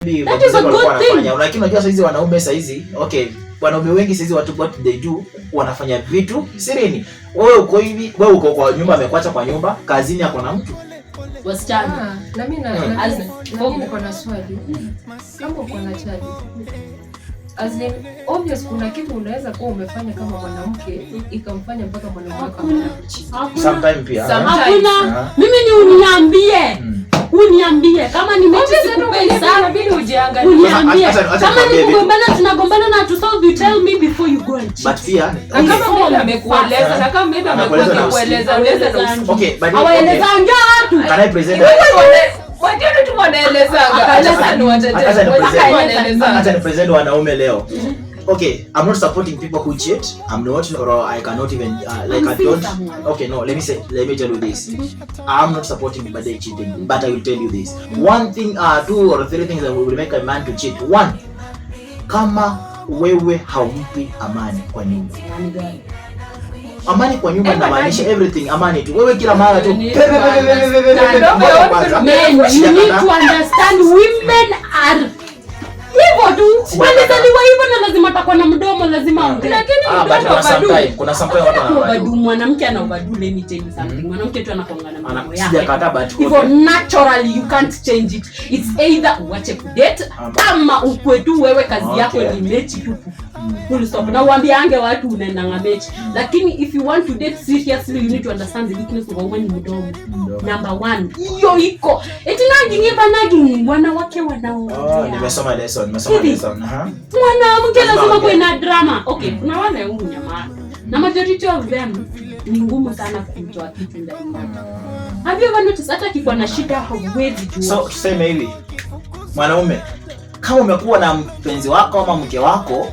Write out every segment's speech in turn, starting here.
that is a good thing. Lakini unajua saizi wanaume saizi, okay, wanaume wengi saizi what they do, wanafanya vitu sirini. Wewe uko hivi, wewe uko kwa nyumba, amekuacha kwa nyumba, kazini yako na mtu. Wasichana. Na mimi niko na swali. Kama uko na chaji, as in obvious kuna kitu unaweza kuwa umefanya kama mwanamke ikamfanya mpaka mwanamke kama sometimes pia. Hakuna. Mimi ni uniambie kama nimechi sikupenda sana bila ujiangalie. Uniambie. Kama nikugombana tunagombana na to solve, you tell me before you go and cheat. But pia kama mimi amekueleza na kama mimi amekueleza okay, but awaeleza anga watu. Can I present? Watu tu wanaelezanga. Acha ni present wanaume leo. Okay, I'm not supporting people who cheat. I'm not, or I cannot even like I don't. Okay, no, let me tell you this. I'm not supporting bad cheating, but I will tell you this. One thing, 2 or 3 things that will make a man to cheat. One, kama wewe haumpi amani kwa nyumba. Amani kwa nyumba inamaanisha everything. Amani tu. Wewe kila mara tu. You need to understand women are hivyo tu. Walizaliwa hivyo na lazima atakuwa na mdomo, lazima aongee. Lakini kuna sometimes watu wanabadu. Mwanamke ana ubadu, let me tell you something. Mwanamke tu anakuangana na mambo yake. Sijakata but hivyo naturally you can't change it. It's either uache kudate ama ukwe tu wewe kazi yako ni mechi tu. Full stop. Na uambiange watu unaenda ngamechi. Lakini if you want to date seriously, you need to understand the weakness of a woman in mdomo. Number 1. Hiyo iko. Eti nagi wanawake wanao. Nimesoma lesson. Mwanamke lazima kuwe na drama. Okay, kuna wale huyu nyama. Na majority of them ni ngumu sana kutoa kitu ndani yake. Have you ever noticed hata kiko na shida hauwezi jua. So tuseme hivi. Mwanaume kama umekuwa na mpenzi wako ama mke wako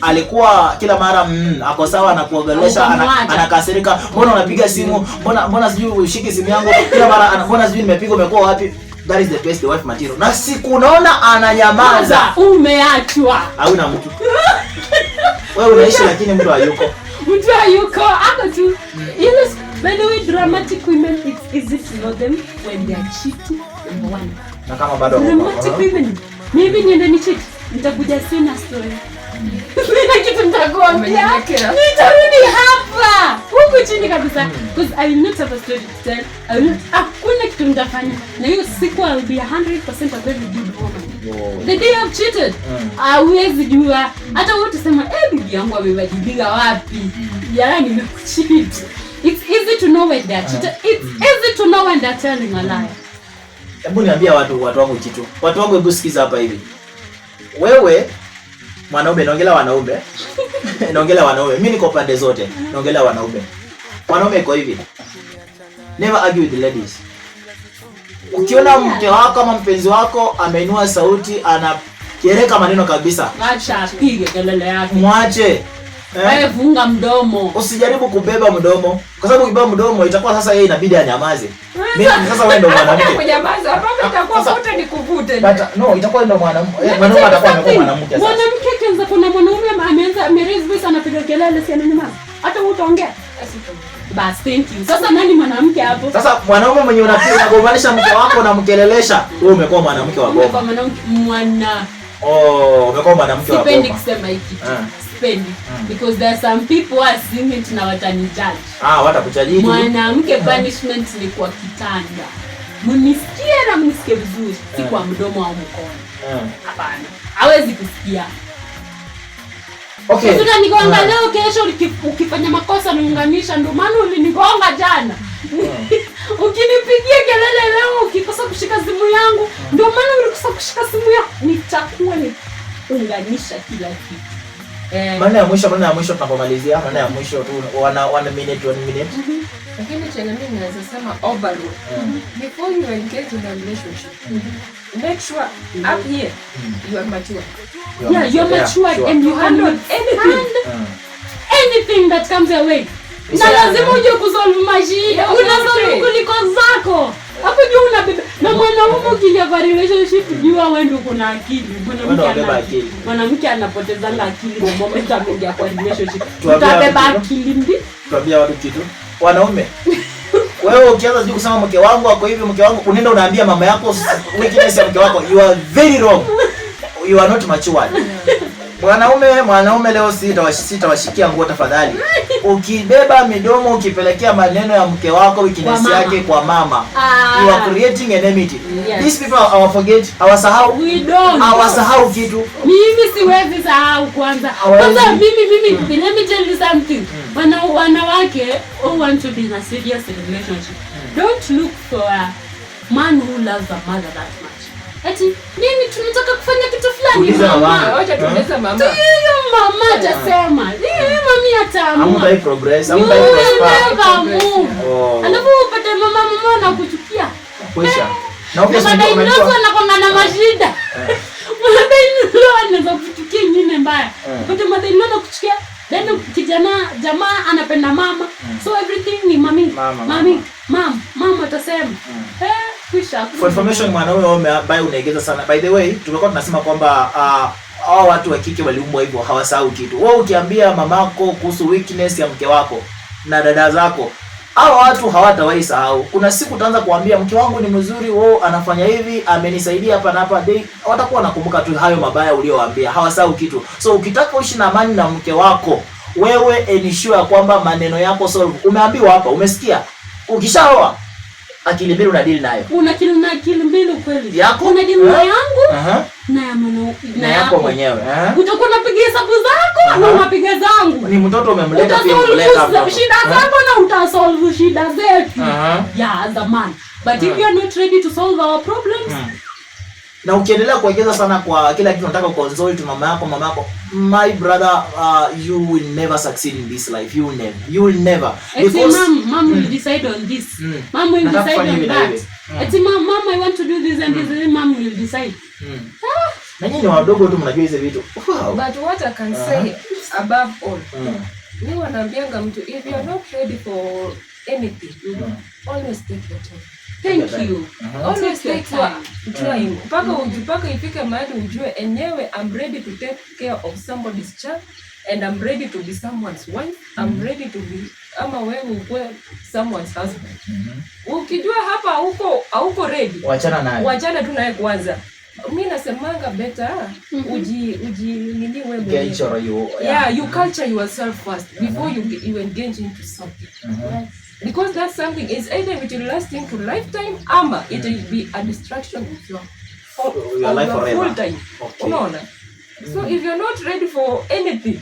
alikuwa kila mara ako sawa na kuogelesha, anakasirika, mbona unapiga simu, mbona sijui ushiki simu yangu kila mara, mbona sijui nimepiga, umekuwa wapi? That is the best wife material. Na siku unaona ananyamaza, umeachwa. Hauna mtu. Wewe unaishi lakini mtu hayuko. Hapo tu. Yes, by the way, dramatic women, it's easy to know them when they are cheating. Number 1. Na kama bado dramatic women, maybe niende ni cheat, nitakuja sina story. Mimi kitu nitakwambia. Nitarudi hapa. Huko chini kabisa. Because I will not have a story to tell. Hakuna kitu nitafanya. Na hiyo siku I will be 100% a very good woman. The day I've cheated, hauwezi jua. Hata wewe utasema, bibi yangu amebadilika wapi? Yaani nimekucheat. It's easy to know when they are cheated. It's easy to know when they are telling a lie. Hebu niambia watu wangu kitu. Watu wangu, hebu sikiza hapa hivi. Wewe mwanaume, naongelea wanaume. Naongelea wanaume. Mimi niko pande zote. Naongelea wanaume. Wanaume iko hivi. Never argue with the ladies. Ukiona mke wako ama mpenzi wako ameinua sauti, anakereka maneno kabisa, acha apige kelele yake. Mwache. Wewe funga mdomo. Usijaribu kubeba mdomo. Kwa sababu ukibeba mdomo itakuwa sasa yeye inabidi anyamaze. Mimi sasa wewe ndio mwanamke. Kunyamaza hapo itakuwa vote ni kuvute. But no, itakuwa ndio mwanamke. Mwanaume atakuwa amekuwa mwanamke sasa. Mwanamke kwanza, kuna mwanaume ameanza raise voice anapiga kelele, si ananyamaza. Hata utaongea. Bas, thank you. Sasa nani mwanamke hapo? Sasa mwanaume mwenye unagombanisha mke wako na mkelelesha, wewe umekuwa mwanamke wa gomba. Umekuwa mwanamke umekuwa mwanamke wa gomba. Sipendi kusema hiki. Sipendi. Because there are some people who are seeing it na watanijudge. Watakuchaji. Mwanamke punishment ni kwa kitanda. Mnisikie na mnisikie vizuri, si kwa mdomo au mkono. Hapana. Hawezi kusikia. Okay. Sasa nigonga leo, kesho ukifanya makosa niunganisha, ndio maana ulinigonga jana. Ukinipigia kelele leo, ukikosa kushika simu yangu, ndio maana ulikosa kushika simu yangu. Nitakuwa ni unganisha kila kitu. Maana ya mwisho tunapomalizia, maana ya mwisho tu 1 minute. Lakini chenye mimi naweza sema overall, before you engage in a relationship, make sure up here you are mature. Yeah, you are mature and you handle anything that comes your way. Na lazima uje kusolve mashida. Unasolve kuliko zako. Hapo juu unabeba. Na mwanaume ukiingia kwa relationship, jua wewe ndio kuna akili. Mwanamke anapoteza akili kwa moment ameingia kwa relationship. Utabeba akili mbi. Tuambia watu kitu. Wanaume Wewe ukianza sijui kusema mke wangu ako hivi, mke wangu unaenda unaambia mama yako weakness ya mke wako, you are very wrong. You are not matured. Mwanaume leo sitawashikia nguo tafadhali. Ukibeba midomo ukipelekea maneno ya mke wako weakness yake kwa mama, you are creating enmity. Yes. These people are forget, hawasahau. We don't. Hawasahau kitu. Mimi siwezi sahau kwanza. Kwanza mimi let me tell you something. Wanawake who want to be in a serious relationship, don't look for a man who loves a mother that much. Ati mimi tunataka kufanya kitu fulani mama. Wacha tueleza mama. Hiyo mama atasema. Mami ataamua. Hamtai progress, hamtai prosper. Alafu upate mama anakuchukia. Kwisha. Na ukisema anakuwa na mashida. Mama anaweza kuchukia nyingine mbaya. Upate mama anakuchukia. Then jamaa anapenda mama. So everything ni mami. Mama atasema. For information, mwanaume ambaye unaegeza sana. By the way, tumekuwa tunasema kwamba hao watu wa kike waliumbwa hivyo, hawasahau kitu. Wewe ukiambia mamako kuhusu weakness ya mke wako na dada zako, hao watu hawatawahi sahau. Kuna siku utaanza kuambia mke wangu ni mzuri, wao anafanya hivi, amenisaidia hapa na hapa. Watakuwa wanakumbuka tu hayo mabaya uliowaambia, hawasahau kitu. So ukitaka uishi na amani na mke wako, wewe ensure kwamba maneno yako solve. Umeambiwa hapa, umesikia? Ukishaoa akili mbili unadili nayo. Una akili mbili kweli. Yako? Una dili na yangu na yako mwenyewe. Utakuwa unapiga hesabu zako na unapiga zangu. Ni mtoto umemleta pia kuleta mtoto. Shida zako na utasolve shida zetu. Yeah, as a man. But if you are not ready to solve our problems, na ukiendelea kuongeza sana kwa kila kitu unataka consult mama yako, my brother, you will never succeed in this life. You will never. Because mom will decide on this. Mom will decide on that. Mom, I want to do this and this. Mom will decide. Na nyinyi wadogo tu mnajua hizo vitu. But what I can say above all, ni wanaambianga mtu, if you are not ready for anything, always take your time. Thank you. Always take your time. Mpaka ifike mahali ujue enyewe, I'm ready to take care of somebody's child and I'm ready to be someone's wife. I'm ready to be ama wewe uwe someone's husband. Ukijua hapa hauko ready, wachana tu naye kwanza. Mimi nasemanga better nini wewe mwenyewe. Yeah, you culture yourself first before you engage into something. Because that something is either it will last into lifetime ama it will be a distraction of your life full time. Unaona? So if you're not ready for anything,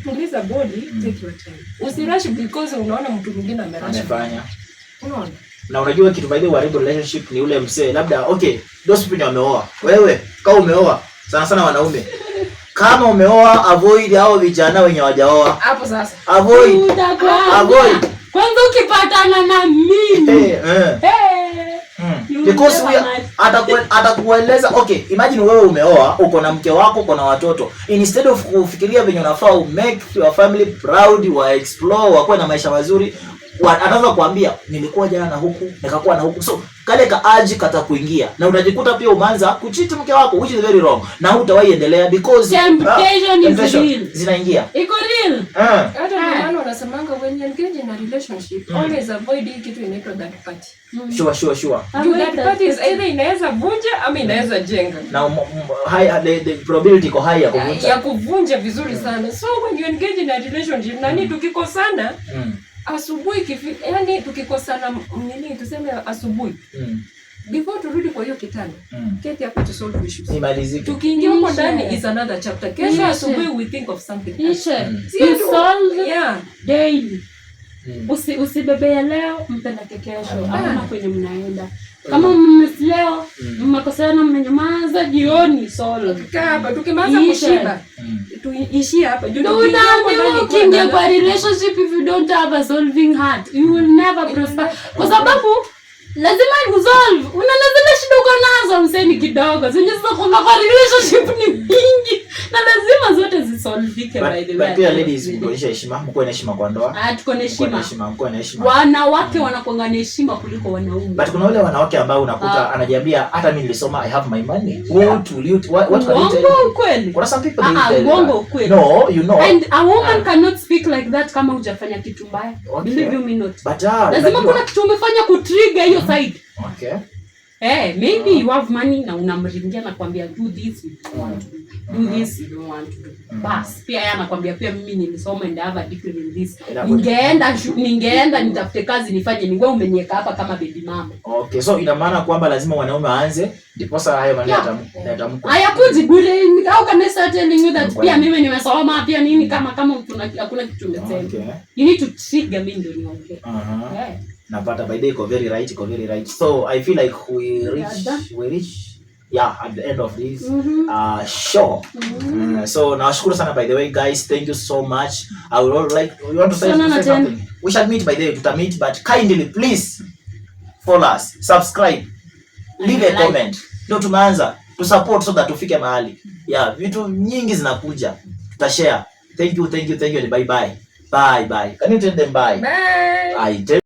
tuliza body, take your time. Usirush because unaona mtu mwingine amefanya. Unaona? Na unajua kitu by the way, relationship ni ule msee labda those people wameoa. Wewe kama umeoa, sana wanaume. Kama umeoa, avoid hao vijana wenye hawajaoa. Hapo sasa. Avoid. Kwanza ukipatana na mimi. Because atakueleza imagine wewe umeoa, uko na mke wako, uko na watoto. Instead of kufikiria venye unafaa make your family proud, wa explore, wakuwe na maisha mazuri, ataanza kuambia nilikuwa jana na huku, nikakuwa na huku. So kale kaaji katakuingia na utajikuta pia umeanza kucheat mke wako, which is very wrong. Na hutawahi endelea because temptation zinaingia. Iko real. Hata wale wanasemanga when you engage in a relationship, always avoid kitu inaitwa third party. Sure. That party is either inaweza vunja ama inaweza jenga. Na the probability iko high ya kuvunja vizuri sana. So when you engage in a relationship, tukikosana asubuhi tukikosana tuseme asubuhi. Before turudi kwa hiyo kitanda, keti hapo to solve issues. Imalizike. Tukiingia huko ndani is another chapter. Kesho asubuhi we think of something else. Solve daily. Usibebe leo mpeleke kesho ama kwenye mnaenda. Kama leo mmekosana mmenyamaza, jioni solve. Hapa tukimaliza kushiba tuishie hapa. Ukiingia kwa relationship, if you don't have a solving heart, you will never prosper. Kwa sababu lazima usolve. Unalazima shida uko nazo mseni kidogo. Zenye sasa kwa relationship ni mingi. Na lazima zote zisolvike by the way. But pia ladies mkoonyesha heshima, mko na heshima kwa ndoa. Tuko na heshima. Mko na heshima. Wanawake wanakuanga na heshima kuliko wanaume. But kuna wale wanawake ambao unakuta anajiambia hata mimi nilisoma, I have my money. What can you tell? Kweli. Kuna some people they tell. Uongo kweli. No, you know. And a woman cannot speak like that kama hujafanya kitu mbaya. Believe you me not. But lazima kuna kitu umefanya kutrigger hiyo side. Okay. Maybe you have money na unamringia na kwambia do this you want to do this you don't want to do. Bas pia yeye anakuambia pia mimi nilisoma and have a degree in this. Ningeenda nitafute kazi nifanye, ni wewe umeniweka hapa kama baby mama. Okay, so ina maana kwamba lazima wanaume waanze ndipo sasa hayo maneno yatamko. Hayakuji bure. How can I start telling you that pia mimi nimesoma pia nini kama hakuna kitu umesema. Okay. You need to trigger me ndio niongee. Napata by the way, very right. So I feel like we reach at the end of this show. So nawashukuru sana by the way guys, thank you so much. I would like, we want to say something. We shall meet by the way, tutamit, but kindly please follow us, subscribe, leave a comment. Ndio tumeanza to support so that tufike mahali. Vitu nyingi zinakuja, tutashare. Thank you and bye bye. Can you tell them bye? Bye.